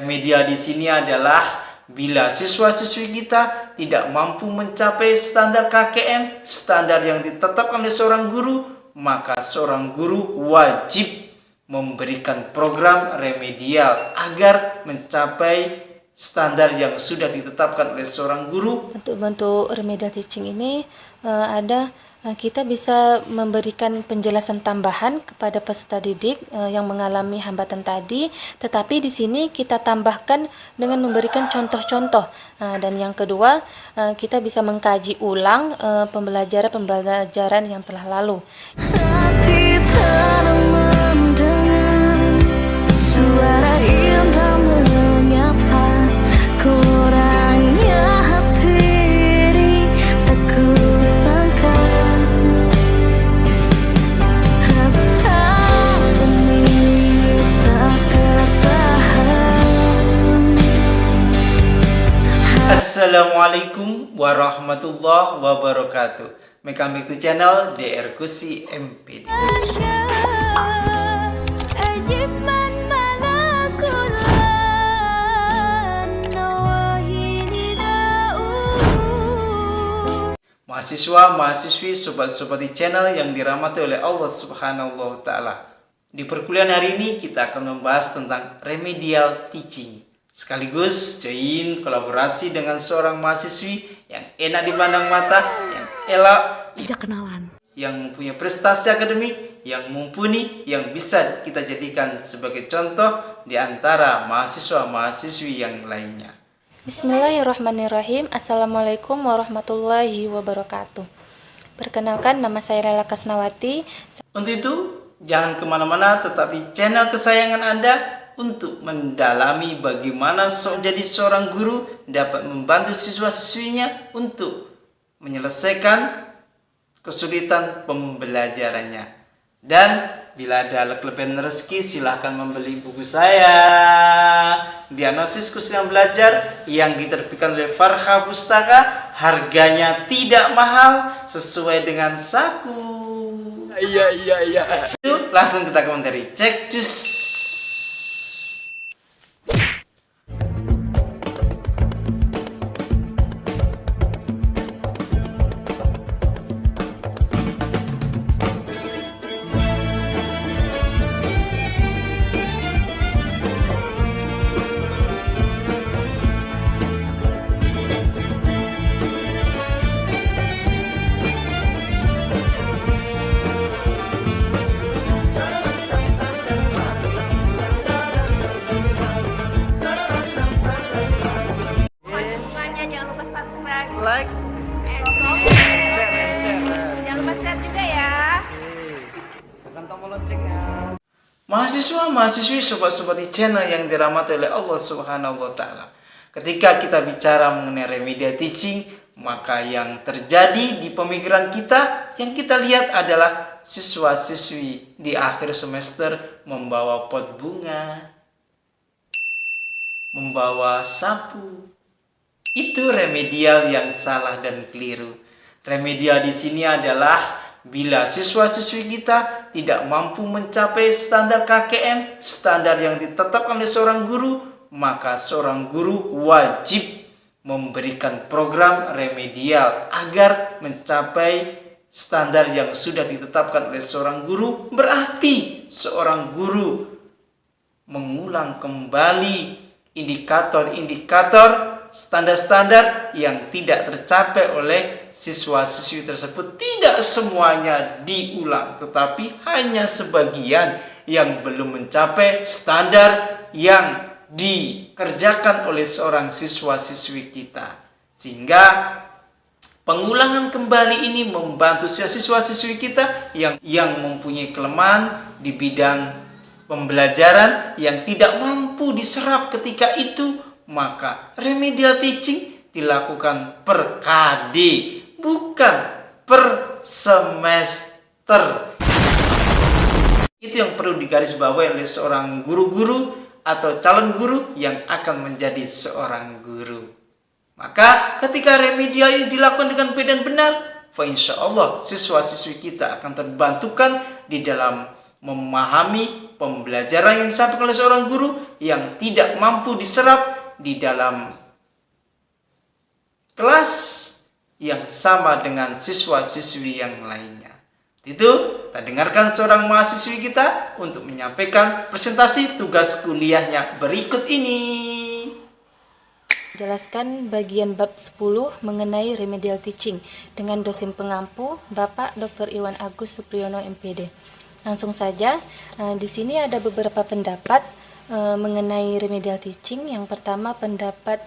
Media di sini adalah bila siswa-siswi kita tidak mampu mencapai standar KKM, standar yang ditetapkan oleh seorang guru, maka seorang guru wajib memberikan program remedial agar mencapai standar yang sudah ditetapkan oleh seorang guru. Untuk bentuk remedial teaching ini kita bisa memberikan penjelasan tambahan kepada peserta didik yang mengalami hambatan tadi, tetapi di sini kita tambahkan dengan memberikan contoh-contoh. Dan yang kedua, kita bisa mengkaji ulang pembelajaran yang telah lalu. Assalamualaikum warahmatullahi wabarakatuh. Welcome back to channel DR Kusi MPD. Mahasiswa-mahasiswi, sobat-sobat di channel yang dirahmati oleh Allah Subhanahu wa Ta'ala. Di perkuliahan hari ini kita akan membahas tentang remedial teaching. Sekaligus join kolaborasi dengan seorang mahasiswi yang enak dipandang mata, yang elok, yang mempunyai prestasi akademik, yang mumpuni, yang bisa kita jadikan sebagai contoh di antara mahasiswa-mahasiswi yang lainnya. Bismillahirrahmanirrahim. Assalamualaikum warahmatullahi wabarakatuh. Perkenalkan, nama saya Lela Kasnawati. Untuk itu, jangan kemana-mana, tetapi channel kesayangan Anda untuk mendalami bagaimana menjadi seorang guru dapat membantu siswa-siswinya untuk menyelesaikan kesulitan pembelajarannya. Dan bila ada kelebihan rezeki, silahkan membeli buku saya, Diagnosis Kesulitan Belajar, yang diterbitkan oleh Farha Pustaka. Harganya tidak mahal, sesuai dengan saku. Iya. Langsung kita komentari. Cek cus. Like, share. Jangan lupa share juga ya. Tekan tombol loncengnya. Mahasiswa-mahasiswi, sobat-sobat di channel yang dirahmati oleh Allah Subhanahu wa Ta'ala. Ketika kita bicara mengenai remedial teaching, maka yang terjadi di pemikiran kita, yang kita lihat adalah siswa-siswi di akhir semester membawa pot bunga, membawa sapu. Itu remedial yang salah dan keliru. Remedial di sini adalah bila siswa-siswi kita tidak mampu mencapai standar KKM, standar yang ditetapkan oleh seorang guru, maka seorang guru wajib memberikan program remedial agar mencapai standar yang sudah ditetapkan oleh seorang guru. Berarti seorang guru mengulang kembali indikator-indikator, standar-standar yang tidak tercapai oleh siswa-siswi tersebut. Tidak semuanya diulang, tetapi hanya sebagian yang belum mencapai standar yang dikerjakan oleh seorang siswa-siswi kita. Sehingga pengulangan kembali ini membantu siswa-siswi kita yang mempunyai kelemahan di bidang pembelajaran, yang tidak mampu diserap ketika itu. Maka remedial teaching dilakukan per KD, bukan per semester. Itu yang perlu digarisbawahi oleh seorang guru-guru atau calon guru yang akan menjadi seorang guru. Maka ketika remedial ini dilakukan dengan baik dan benar, insya Allah siswa-siswi kita akan terbantukan di dalam memahami pembelajaran yang disampaikan oleh seorang guru yang tidak mampu diserap di dalam kelas yang sama dengan siswa-siswi yang lainnya. Itu, kita dengarkan seorang mahasiswi kita untuk menyampaikan presentasi tugas kuliahnya berikut ini. Jelaskan bagian bab 10 mengenai remedial teaching dengan dosen pengampu Bapak Dr. Iwan Agus Supriyono MPD. Langsung saja, di sini ada beberapa pendapat mengenai remedial teaching. Yang pertama pendapat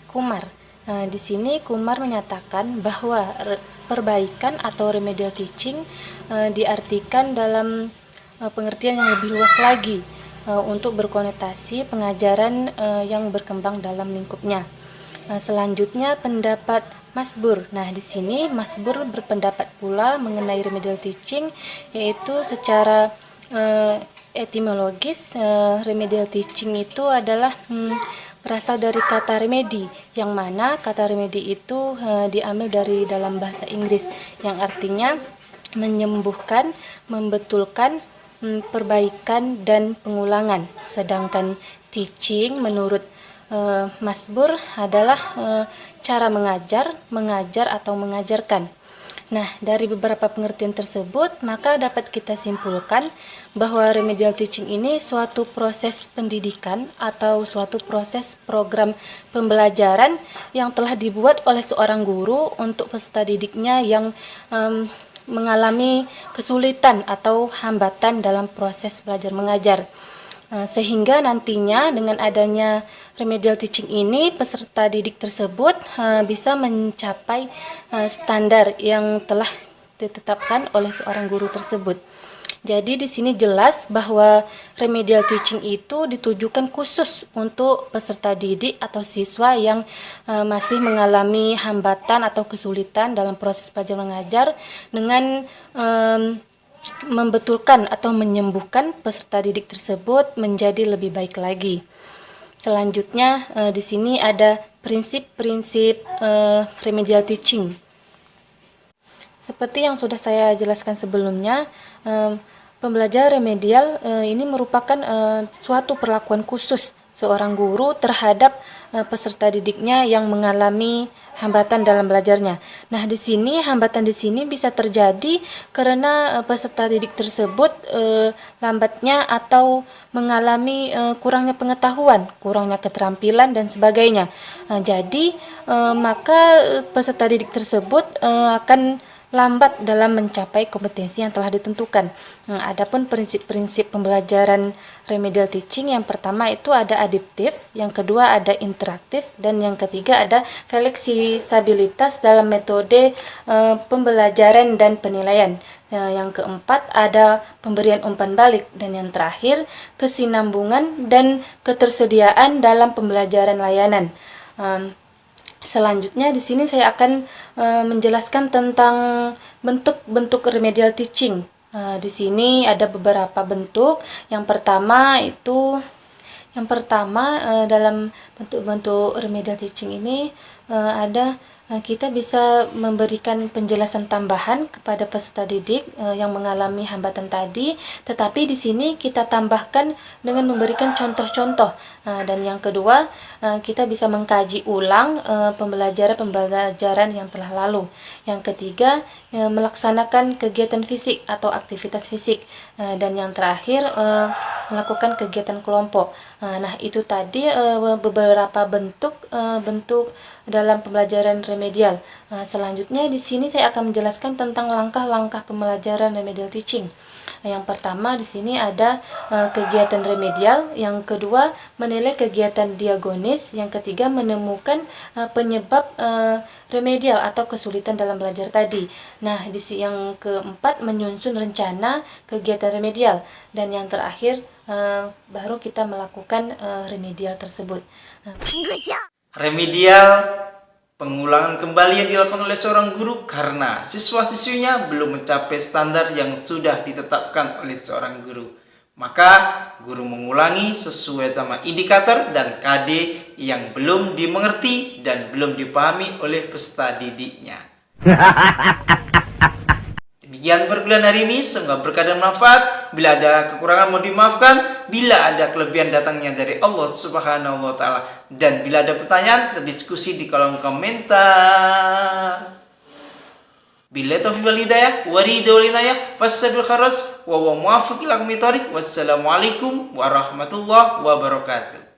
Kumar. Di sini Kumar menyatakan bahwa perbaikan atau remedial teaching diartikan dalam pengertian yang lebih luas lagi untuk berkonotasi pengajaran yang berkembang dalam lingkupnya. Selanjutnya pendapat Mas Bur. Nah, di sini Mas Bur berpendapat pula mengenai remedial teaching, yaitu secara etimologis remedial teaching itu adalah berasal dari kata remedy, yang mana kata remedy itu diambil dari dalam bahasa Inggris yang artinya menyembuhkan, membetulkan, perbaikan dan pengulangan. Sedangkan teaching menurut Mas Bur adalah cara mengajar atau mengajarkan. Nah, dari beberapa pengertian tersebut, maka dapat kita simpulkan bahwa remedial teaching ini suatu proses pendidikan atau suatu proses program pembelajaran yang telah dibuat oleh seorang guru untuk peserta didiknya yang mengalami kesulitan atau hambatan dalam proses belajar mengajar. Sehingga nantinya dengan adanya remedial teaching ini peserta didik tersebut bisa mencapai standar yang telah ditetapkan oleh seorang guru tersebut. Jadi di sini jelas bahwa remedial teaching itu ditujukan khusus untuk peserta didik atau siswa yang masih mengalami hambatan atau kesulitan dalam proses belajar mengajar dengan membetulkan atau menyembuhkan peserta didik tersebut menjadi lebih baik lagi. Selanjutnya di sini ada prinsip-prinsip remedial teaching. Seperti yang sudah saya jelaskan sebelumnya, pembelajaran remedial ini merupakan suatu perlakuan khusus seorang guru terhadap peserta didiknya yang mengalami hambatan dalam belajarnya. Nah, di sini hambatan di sini bisa terjadi karena peserta didik tersebut lambatnya atau mengalami kurangnya pengetahuan, kurangnya keterampilan dan sebagainya. Jadi maka peserta didik tersebut akan lambat dalam mencapai kompetensi yang telah ditentukan. Adapun prinsip-prinsip pembelajaran remedial teaching, yang pertama itu ada adaptif, yang kedua ada interaktif, dan yang ketiga ada fleksibilitas dalam metode pembelajaran dan penilaian. Yang keempat ada pemberian umpan balik, dan yang terakhir kesinambungan dan ketersediaan dalam pembelajaran layanan. Selanjutnya di sini saya akan menjelaskan tentang bentuk-bentuk remedial teaching. Di sini ada beberapa bentuk. Yang pertama dalam bentuk-bentuk remedial teaching ini ada kita bisa memberikan penjelasan tambahan kepada peserta didik yang mengalami hambatan tadi, tetapi di sini kita tambahkan dengan memberikan contoh-contoh. Dan yang kedua, kita bisa mengkaji ulang pembelajaran yang telah lalu. Yang ketiga, melaksanakan kegiatan fisik atau aktivitas fisik. Dan yang terakhir, melakukan kegiatan kelompok. Nah, itu tadi beberapa bentuk dalam pembelajaran remedial. Selanjutnya di sini saya akan menjelaskan tentang langkah-langkah pembelajaran remedial teaching. Yang pertama di sini ada kegiatan remedial, yang kedua menilai kegiatan diagonis, yang ketiga menemukan penyebab remedial atau kesulitan dalam belajar tadi. Nah, di yang keempat menyusun rencana kegiatan remedial, dan yang terakhir baru kita melakukan remedial tersebut. Remedial pengulangan kembali yang dilakukan oleh seorang guru karena siswa-siswinya belum mencapai standar yang sudah ditetapkan oleh seorang guru. Maka guru mengulangi sesuai sama indikator dan KD yang belum dimengerti dan belum dipahami oleh peserta didiknya. Demikian perkuliahan hari ini, semoga berkah dan manfaat. Bila ada kekurangan mau dimaafkan, bila ada kelebihan datangnya dari Allah Subhanahu wa taala. Dan bila ada pertanyaan, kita diskusi di kolom komentar. Billahi taufiq wal hidayah, wa ridha wal inayah, fassadul kharas, wa muwaffiq ila aqwamit thoriq. Wassalamualaikum warahmatullahi wabarakatuh.